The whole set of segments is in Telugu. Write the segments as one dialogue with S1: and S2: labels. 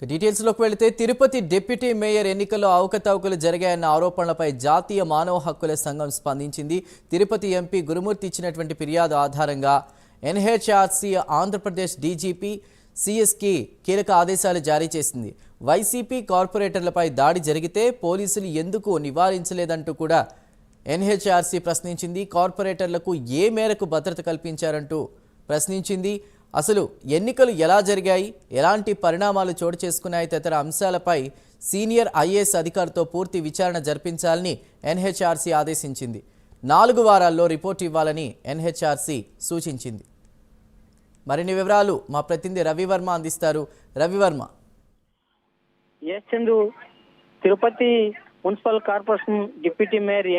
S1: డీటెయిల్స్లోకి వెళితే తిరుపతి డిప్యూటీ మేయర్ ఎన్నికల్లో అవకతవకలు జరిగాయన్న ఆరోపణలపై జాతీయ మానవ హక్కుల సంఘం స్పందించింది. తిరుపతి ఎంపీ గురుమూర్తి ఇచ్చినటువంటి ఫిర్యాదు ఆధారంగా ఎన్హెచ్ఆర్సీ ఆంధ్రప్రదేశ్ డీజీపీ సిఎస్కి కీలక ఆదేశాలు జారీ చేసింది. వైసీపీ కార్పొరేటర్లపై దాడి జరిగితే పోలీసులు ఎందుకు నివారించలేదంటూ కూడా ఎన్హెచ్ఆర్సీ ప్రశ్నించింది. కార్పొరేటర్లకు ఏ మేరకు భద్రత కల్పించారంటూ ప్రశ్నించింది. అసలు ఎన్నికలు ఎలా జరిగాయి, ఎలాంటి పరిణామాలు చోటు చేసుకున్నాయి తదితర అంశాలపై సీనియర్ ఐఏఎస్ అధికారితో పూర్తి విచారణ జరిపించాలని ఎన్హెచ్ఆర్సీ ఆదేశించింది. 4 వారాల్లో రిపోర్ట్ ఇవ్వాలని ఎన్హెచ్ఆర్సీ సూచించింది. మరిన్ని వివరాలు మా ప్రతినిధి రవివర్మ అందిస్తారు. Ravivarma.
S2: Chandu, Tirupati municipal corporation deputy mayor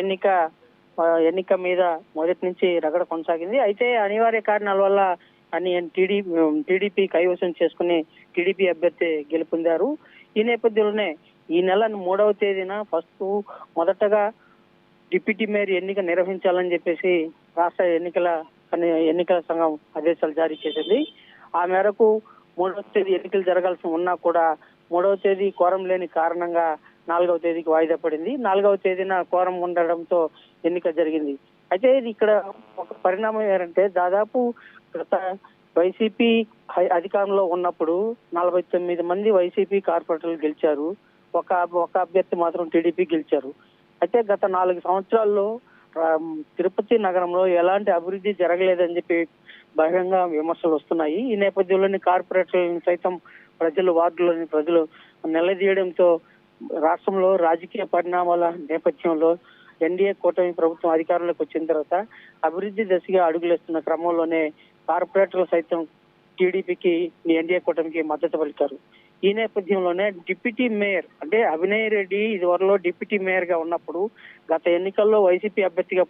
S2: ఎన్నిక మీద మొదటి నుంచి రగడ కొనసాగింది. అయితే అనివార్య కారణాల వల్ల టీడీపీ కైవసం చేసుకుని టీడీపీ అభ్యర్థి గెలుపొందారు. ఈ నేపథ్యంలోనే ఈ నెల 3వ తేదీన మొదటగా డిప్యూటీ మేయర్ ఎన్నిక నిర్వహించాలని చెప్పేసి రాష్ట్ర ఎన్నికల సంఘం ఆదేశాలు జారీ చేసింది. ఆ మేరకు 3వ తేదీ ఎన్నికలు జరగాల్సి ఉన్నా కూడా 3వ తేదీ కోరం లేని కారణంగా 4వ తేదీకి వాయిదా పడింది. 4వ తేదీన కోరం ఉండడంతో ఎన్నిక జరిగింది. అయితే ఇక్కడ ఒక పరిణామం ఏంటంటే, దాదాపు గత వైసీపీ అధికారంలో ఉన్నప్పుడు 49 మంది వైసీపీ కార్పొరేటర్లు గెలిచారు. ఒక అభ్యర్థి మాత్రం టీడీపీ గెలిచారు. అయితే గత 4 సంవత్సరాల్లో తిరుపతి నగరంలో ఎలాంటి అభివృద్ధి జరగలేదని చెప్పి బహిరంగ విమర్శలు వస్తున్నాయి. ఈ నేపథ్యంలోని కార్పొరేటర్లను సైతం వార్డులోని ప్రజలు నిలదీయడంతో రాష్ట్రంలో రాజకీయ పరిణామాల నేపథ్యంలో ఎన్డీఏ కూటమి ప్రభుత్వం అధికారంలోకి వచ్చిన తర్వాత అభివృద్ధి దిశగా అడుగులేస్తున్న క్రమంలోనే కార్పొరేటర్లు సైతం టీడీపీకి, ఎన్డీఏ కూటమికి మద్దతు పలికారు. ఈ నేపథ్యంలోనే డిప్యూటీ మేయర్ అంటే అభినయ్ రెడ్డి ఇదివరలో డిప్యూటీ మేయర్ గా ఉన్నప్పుడు గత ఎన్నికల్లో వైసీపీ అభ్యర్థిగా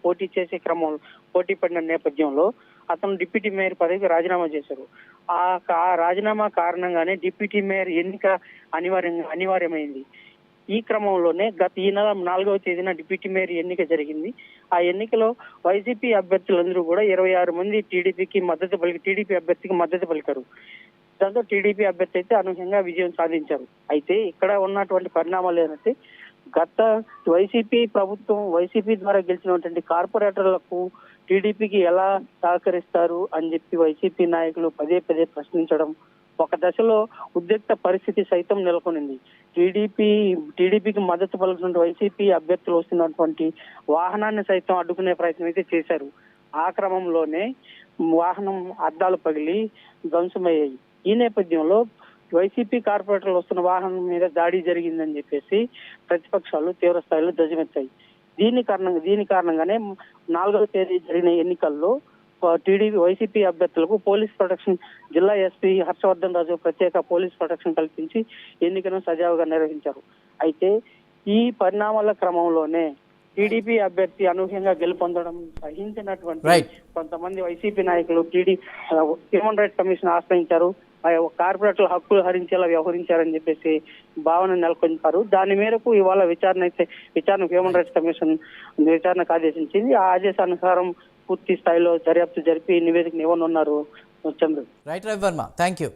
S2: పోటీ పడిన నేపథ్యంలో అతను డిప్యూటీ మేయర్ పదవికి రాజీనామా చేశారు. ఆ రాజీనామా కారణంగానే డిప్యూటీ మేయర్ ఎన్నిక అనివార్యమైంది. ఈ క్రమంలోనే ఈ నెల 4వ తేదీన డిప్యూటీ మేయర్ ఎన్నిక జరిగింది. ఆ ఎన్నికలో వైసీపీ అభ్యర్థులందరూ కూడా 26 మంది టీడీపీ అభ్యర్థికి మద్దతు పలికారు. దాంతో టీడీపీ అభ్యర్థి అయితే అనూహ్యంగా విజయం సాధించారు. అయితే ఇక్కడ ఉన్నటువంటి పరిణామాలు ఏంటంటే, గత వైసీపీ ద్వారా గెలిచినటువంటి కార్పొరేటర్లకు టీడీపీకి ఎలా సహకరిస్తారు అని చెప్పి వైసీపీ నాయకులు పదే ప్రశ్నించడం ఒక దశలో ఉద్రిక్త పరిస్థితి సైతం నెలకొనింది. టీడీపీకి మద్దతు పలుకుతున్న వైసీపీ అభ్యర్థులు వస్తున్నటువంటి వాహనాన్ని సైతం అడ్డుకునే ప్రయత్నం అయితే చేశారు. ఆ క్రమంలోనే వాహనం అద్దాలు పగిలి ధ్వంసమయ్యాయి. ఈ నేపథ్యంలో వైసీపీ కార్పొరేటర్లు వస్తున్న వాహనం మీద దాడి జరిగిందని చెప్పేసి ప్రతిపక్షాలు తీవ్ర స్థాయిలో ధ్వజమెత్తాయి. దీని కారణంగానే 4వ తేదీ జరిగిన ఎన్నికల్లో వైసీపీ అభ్యర్థులకు పోలీస్ ప్రొటెక్షన్ జిల్లా ఎస్పీ హర్షవర్ధన్ రాజు ప్రత్యేక పోలీస్ ప్రొటెక్షన్ కల్పించి ఎన్నికను సజావుగా నిర్వహించారు. అయితే ఈ పరిణామాల క్రమంలోనే టీడీపీ అభ్యర్థి అనూహ్యంగా గెలుపొందడం సహించినటువంటి కొంతమంది వైసీపీ నాయకులు హ్యూమన్ రైట్స్ కమిషన్ ఆశ్రయించారు. కార్పొరేటర్ల హక్కులు హరించేలా వ్యవహరించారని చెప్పేసి భావన నెలకొల్పారు. దాని మేరకు ఇవాళ విచారణ హ్యూమన్ రైట్స్ కమిషన్ విచారణకు ఆదేశించింది. ఆ ఆదేశానుసారం పూర్తి స్థాయిలో దర్యాప్తు జరిపి నివేదిక ఇవ్వనున్నారు. Chandru.
S1: Right Ravi Varma, thank you.